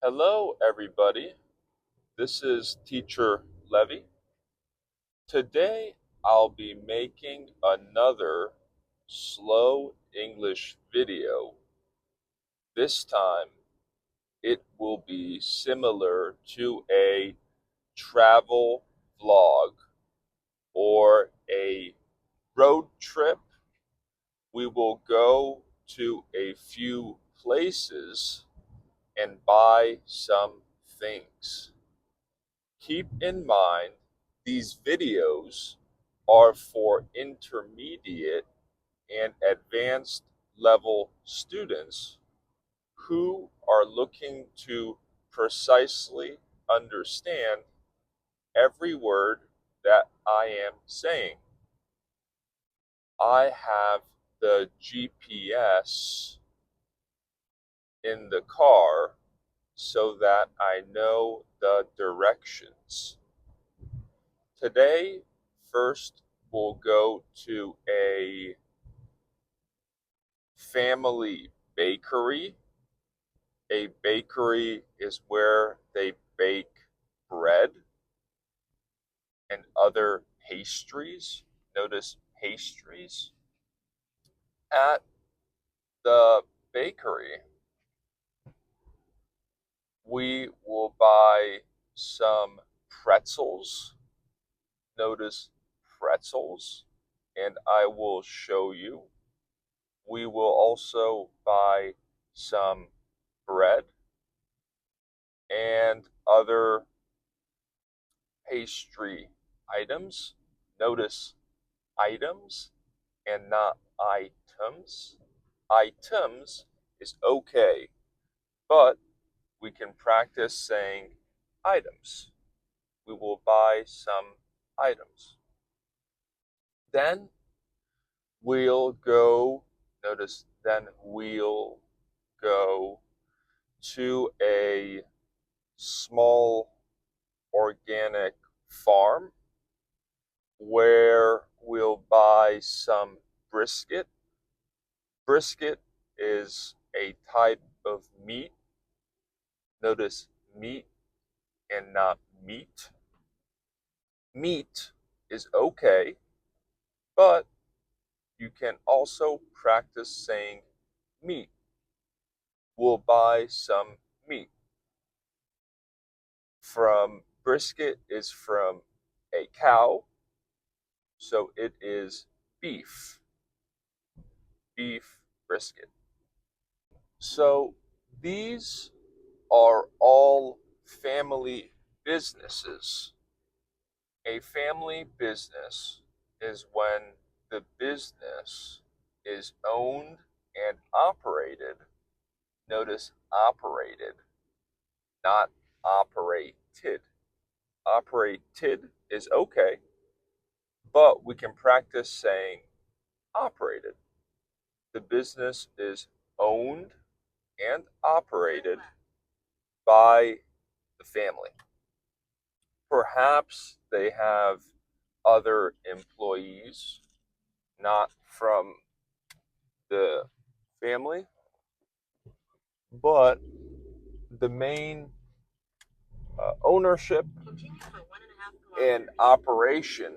Hello, everybody. This is Teacher Levy. Today, I'll be making another slow English video. This time, it will be similar to a travel vlog or a road trip. We will go to a few places and buy some things. Keep in mind, these videos are for intermediate and advanced level students who are looking to precisely understand every word that I am saying. I have the GPS in the car so that I know the directions. Today, first, we'll go to a family bakery. A bakery is where they bake bread and other pastries. Notice pastries. At the bakery, we will buy some pretzels. Notice pretzels, and I will show you. We will also buy some bread and other pastry items. Notice items and not items. Items is okay, but we can practice saying items. We will buy some items. Then we'll go, notice, then we'll go to a small organic farm where we'll buy some brisket. Brisket is a type of meat. Notice meat and not meat. Meat is okay, but you can also practice saying meat. We'll buy some meat. From brisket is from a cow, so it is beef. Beef brisket. So these are all family businesses. A family business is when the business is owned and operated. Notice operated, not operated. Operated is okay, but we can practice saying operated. The business is owned and operated by the family. Perhaps they have other employees, not from the family, but the main ownership and operation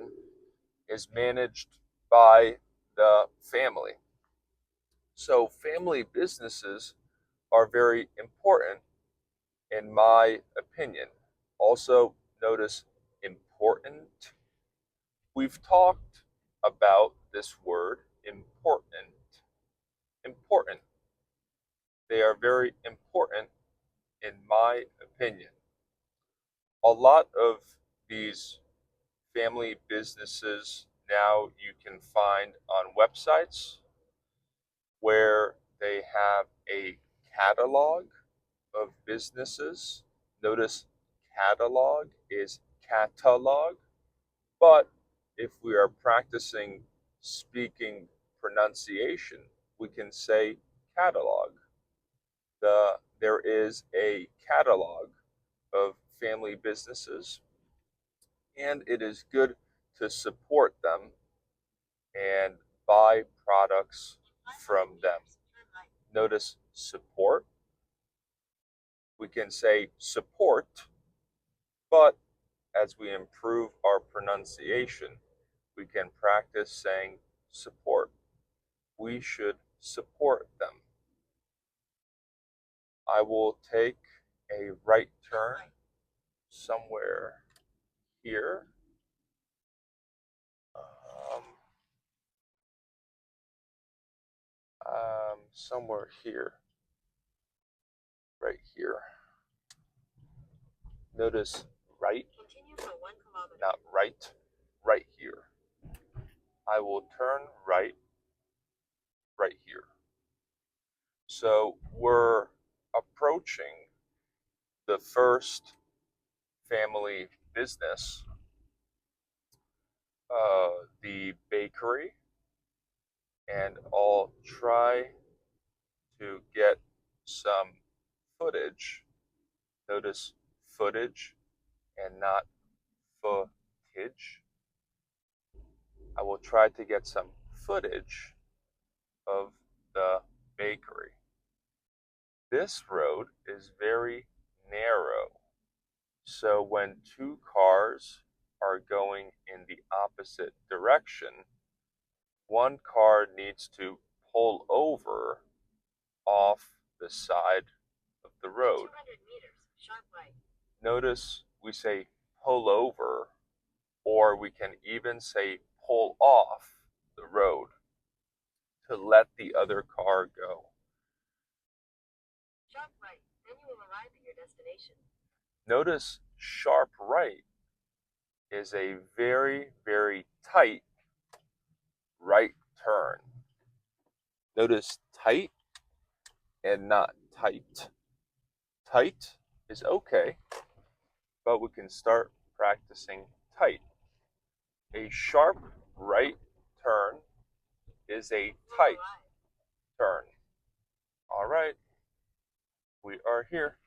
is managed by the family. So, family businesses are very important, in my opinion. Also, notice important. We've talked about this word important. Important. They are very important, in my opinion. A lot of these family businesses now you can find on websites where they have a catalog of businesses. Notice catalog is catalog, but if we are practicing speaking pronunciation, we can say catalog. There is a catalog of family businesses, and it is good to support them and buy products from them. Notice support We can say support, but as we improve our pronunciation, we can practice saying support. We should support them. I will take a right turn somewhere here. Somewhere here. Right here. Notice right, not right, right here. I will turn right, right here. So we're approaching the first family business, the bakery, and I'll try to get some footage. Notice footage and not footage. I will try to get some footage of the bakery. This road is very narrow, so when two cars are going in the opposite direction, one car needs to pull over off the side of the road. 200 meters, sharp right. Notice we say pull over, or we can even say pull off the road to let the other car go. Sharp right, then you will arrive at your destination. Notice sharp right is a very, very tight right turn. Notice tight and not tight. Tight is okay, but we can start practicing tight. A sharp right turn is a tight turn. All right, we are here.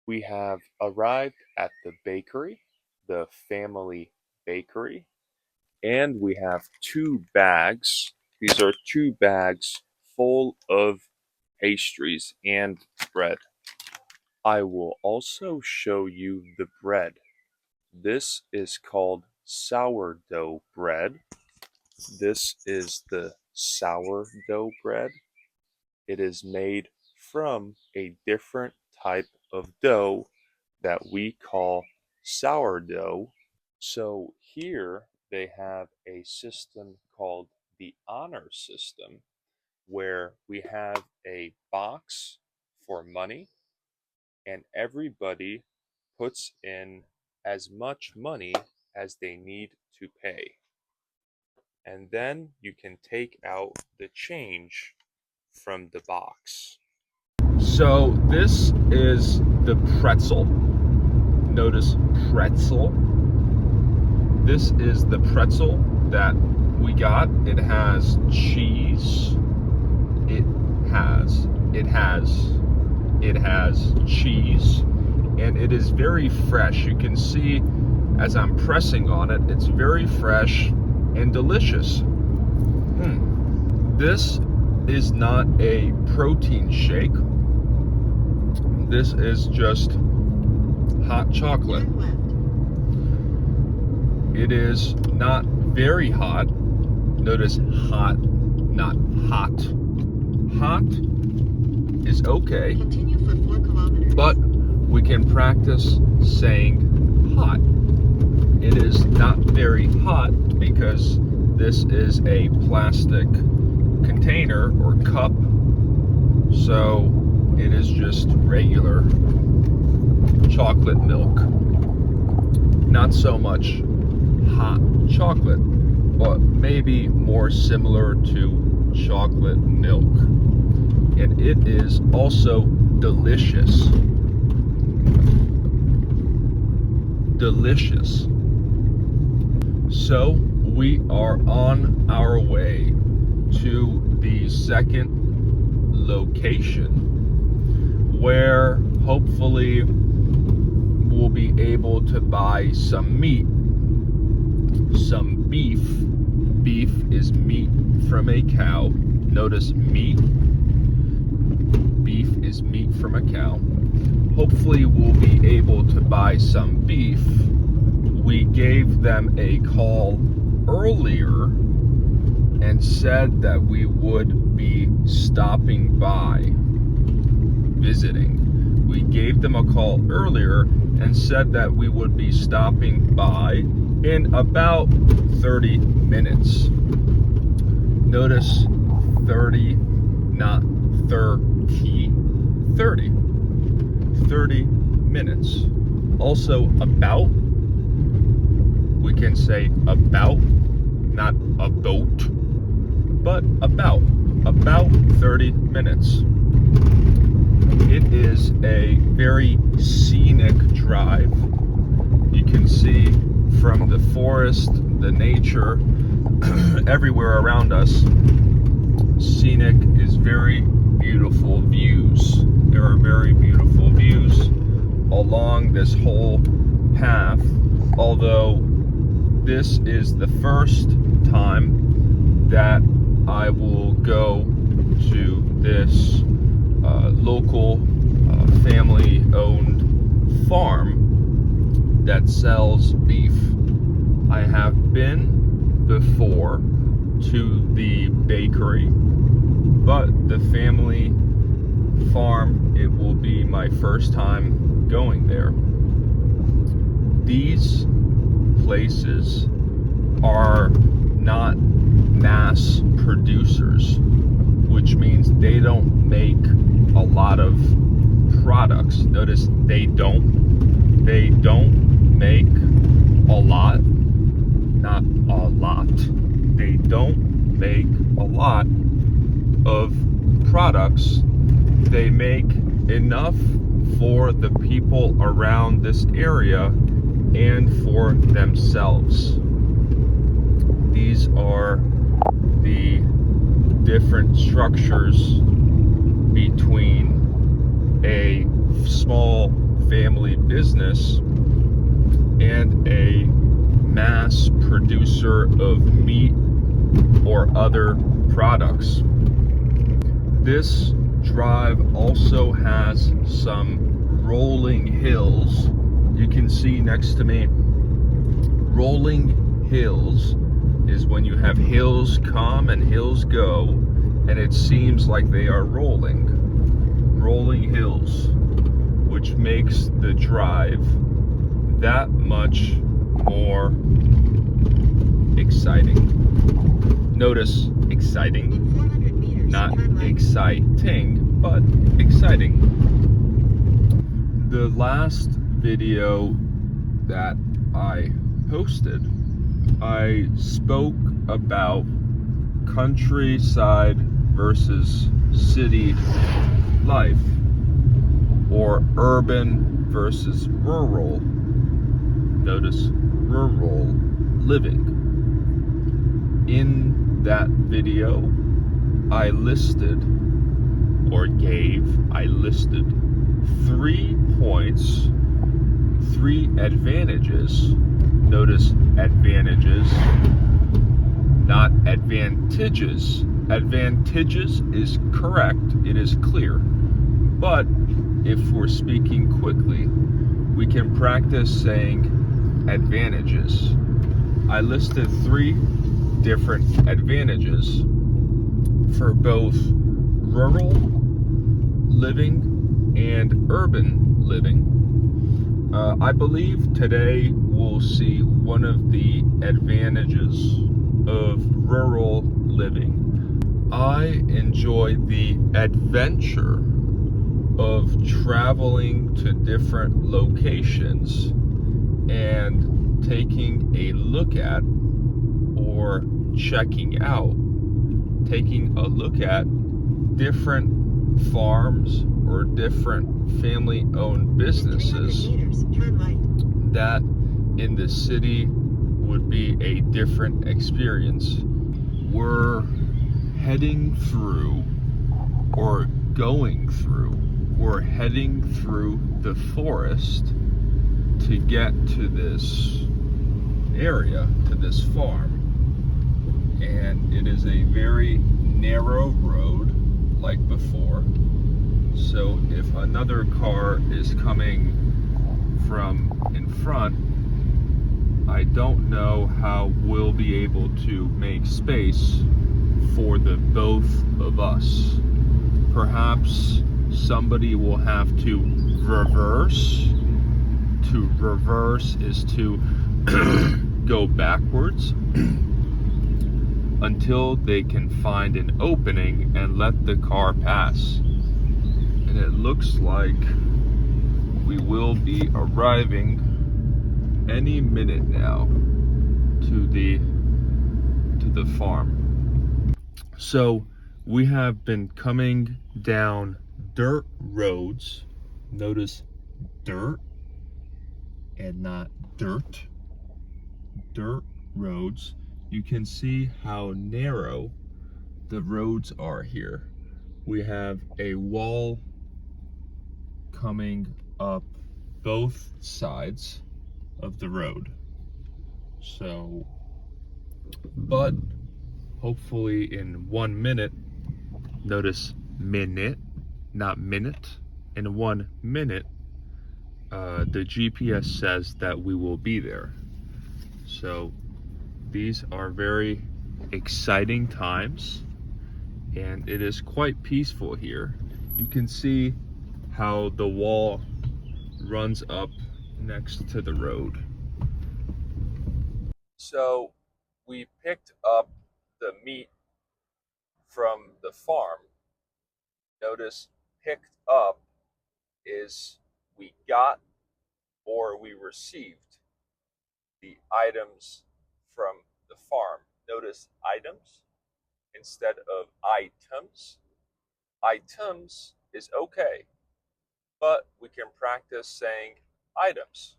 We have arrived at the bakery, the family bakery, and we have two bags. These are two bags full of pastries and bread. I will also show you the bread. This is called sourdough bread. This is the sourdough bread. It is made from a different type of dough that we call sourdough. So here they have a system called the honor system, where we have a box for money and everybody puts in as much money as they need to pay. And then you can take out the change from the box. So this is the pretzel. Notice pretzel. This is the pretzel that we got. It has cheese. It has cheese, and it is very fresh. You can see as I'm pressing on it, it's very fresh and delicious. This is not a protein shake. This is just hot chocolate. It is not very hot. Notice hot, not hot. Hot is okay. Continue for 4 kilometers. But we can practice saying hot. It is not very hot because this is a plastic container or cup, so it is just regular chocolate milk. Not so much hot chocolate, but maybe more similar to chocolate milk. And it is also delicious. Delicious. So we are on our way to the second location, where hopefully we'll be able to buy some meat, some beef. Beef is meat from a cow. Notice meat, beef is meat from a cow. Hopefully we'll be able to buy some beef. We gave them a call earlier and said that we would be stopping by, visiting. We gave them a call earlier and said that we would be stopping by in about 30 minutes. Notice 30, not 30, 30. 30 minutes. Also, about, we can say about, not a boat, but about 30 minutes. It is a very scenic drive. You can see from the forest, the nature, everywhere around us. Scenic is very beautiful views. There are very beautiful views along this whole path, although this is the first time that I will go to this local family-owned farm that sells beef. I have been before to the bakery, but the family farm, it will be my first time going there. These places are not mass producers, which means they don't make a lot of products. Notice they don't make a lot, not a lot. They don't make a lot of products. They make enough for the people around this area and for themselves. These are the different structures between a small family business and a mass producer of meat or other products. This drive also has some rolling hills. You can see next to me, rolling hills is when you have hills come and hills go, and it seems like they are rolling hills, which makes the drive that much more exciting. Notice exciting, In 400 meters, not turn right. exciting, but exciting. The last video that I posted, I spoke about countryside versus city life, or urban versus rural. Notice rural living. In that video, I listed 3 points, 3 advantages. Notice advantages, not advantages. Advantages is correct, it is clear. But if we're speaking quickly, we can practice saying advantages. I listed 3 different advantages for both rural living and urban living. I believe today we'll see one of the advantages of rural living. I enjoy the adventure of traveling to different locations and taking a look at or taking a look at different farms or different family-owned businesses 300 meters, turn right. that in the city would be a different experience. We're heading through or going through, we're heading through the forest to get to this area, to this farm. And it is a very narrow road like before. So if another car is coming from in front, I don't know how we'll be able to make space for the both of us. Perhaps somebody will have to reverse. To reverse is to go backwards until they can find an opening and let the car pass. And it looks like we will be arriving any minute now to the farm. So we have been coming down dirt roads. Notice dirt and not dirt. Dirt roads. You can see how narrow the roads are here. We have a wall coming up both sides of the road. So, but hopefully in 1 minute, notice minute, not minute, in 1 minute, the GPS says that we will be there. So these are very exciting times, and it is quite peaceful here. You can see how the wall runs up next to the road. So we picked up the meat from the farm. Notice picked up is we got or we received the items from the farm. Notice items instead of items. Items is okay, but we can practice saying items.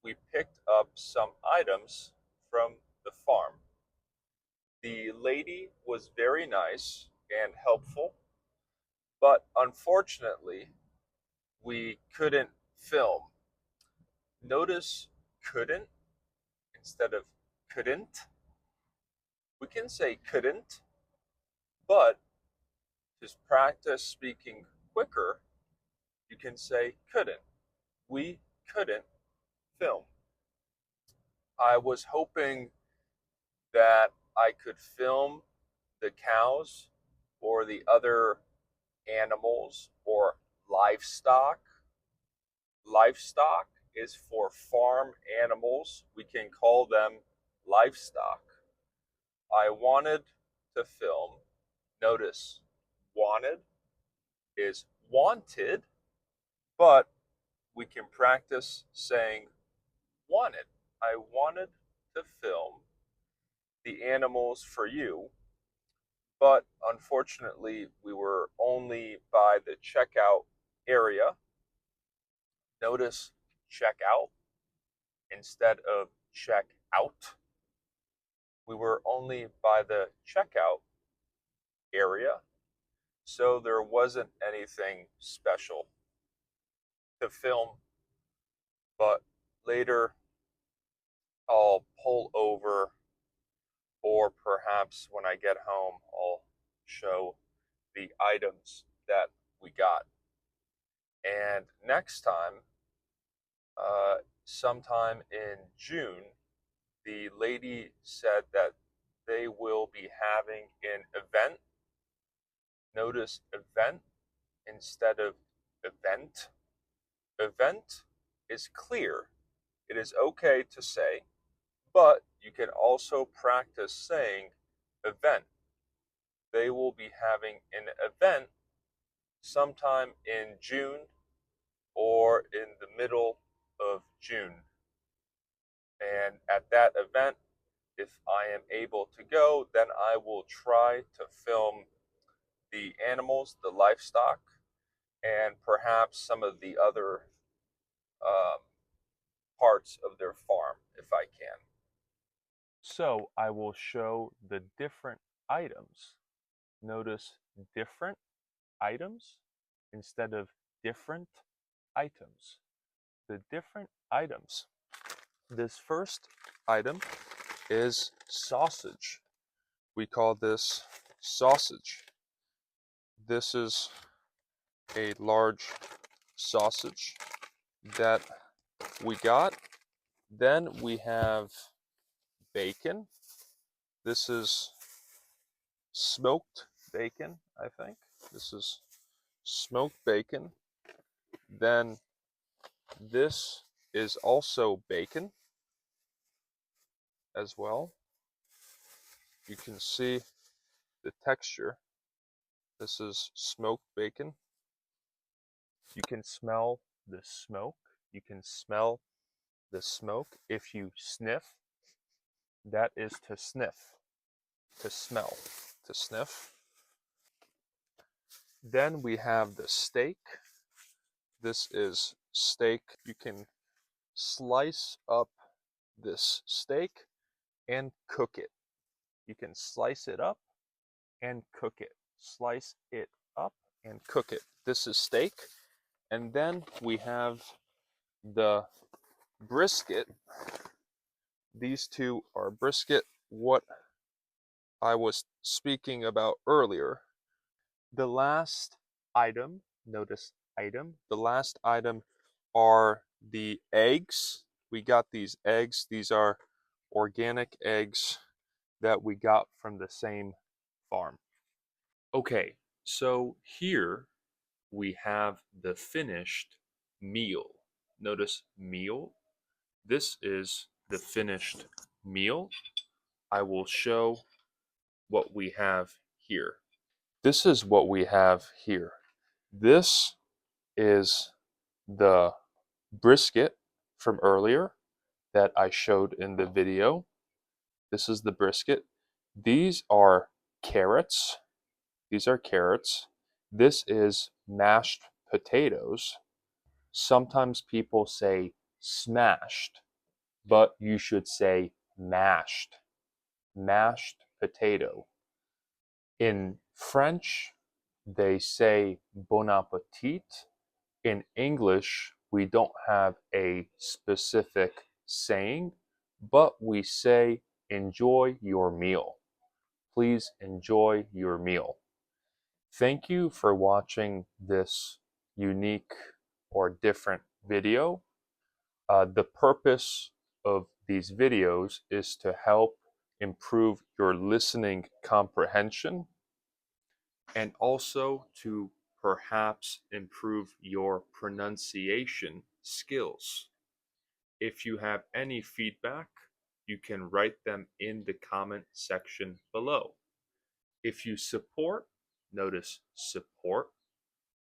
We picked up some items from the farm. The lady was very nice and helpful, but unfortunately, we couldn't film. Notice couldn't instead of couldn't. We can say couldn't, but to practice speaking quicker, you can say couldn't. We couldn't film. I was hoping that I could film the cows or the other animals or livestock. Livestock is for farm animals. We can call them livestock. I wanted to film. Notice wanted is wanted, but we can practice saying wanted. I wanted to film the animals for you, but unfortunately, we were only by the checkout area. Notice checkout instead of check out. We were only by the checkout area, so there wasn't anything special to film. But later, I'll pull over, or perhaps when I get home, I'll show the items that we got. And next time, sometime in June, the lady said that they will be having an event. Notice event instead of event. Event is clear. It is okay to say, but you can also practice saying event. They will be having an event sometime in June or in the middle of June. And at that event, if I am able to go, then I will try to film the animals, the livestock, and perhaps some of the other um, parts of their farm if I can. So I will show the different items. Notice different items instead of different items. The different items. This first item is sausage. We call this sausage. This is a large sausage that we got. Then we have bacon. This is smoked bacon, I think. This is smoked bacon. Then this is also bacon as well. You can see the texture. This is smoked bacon. You can smell the smoke. You can smell the smoke. If you sniff, that is to sniff, to smell, to sniff. Then we have the steak. This is steak. You can slice up this steak and cook it. You can slice it up and cook it. Slice it up and cook it. This is steak. And then we have the brisket. These two are brisket, what I was speaking about earlier. The last item, notice item, the last item are the eggs. We got these eggs. These are organic eggs that we got from the same farm. Okay, so here we have the finished meal. Notice meal. This is the finished meal. I will show what we have here. This is what we have here. This is the brisket from earlier that I showed in the video. This is the brisket. These are carrots. These are carrots. This is mashed potatoes. Sometimes people say smashed, but you should say mashed. Mashed potato. In French, they say bon appetit. In English, we don't have a specific saying, but we say enjoy your meal. Please enjoy your meal. Thank you for watching this unique or different video. The purpose of these videos is to help improve your listening comprehension and also to perhaps improve your pronunciation skills. If you have any feedback, you can write them in the comment section below. If you support, notice support.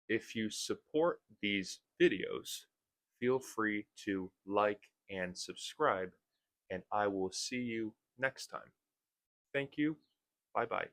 If you support these videos, feel free to like and subscribe, and I will see you next time. Thank you. Bye bye.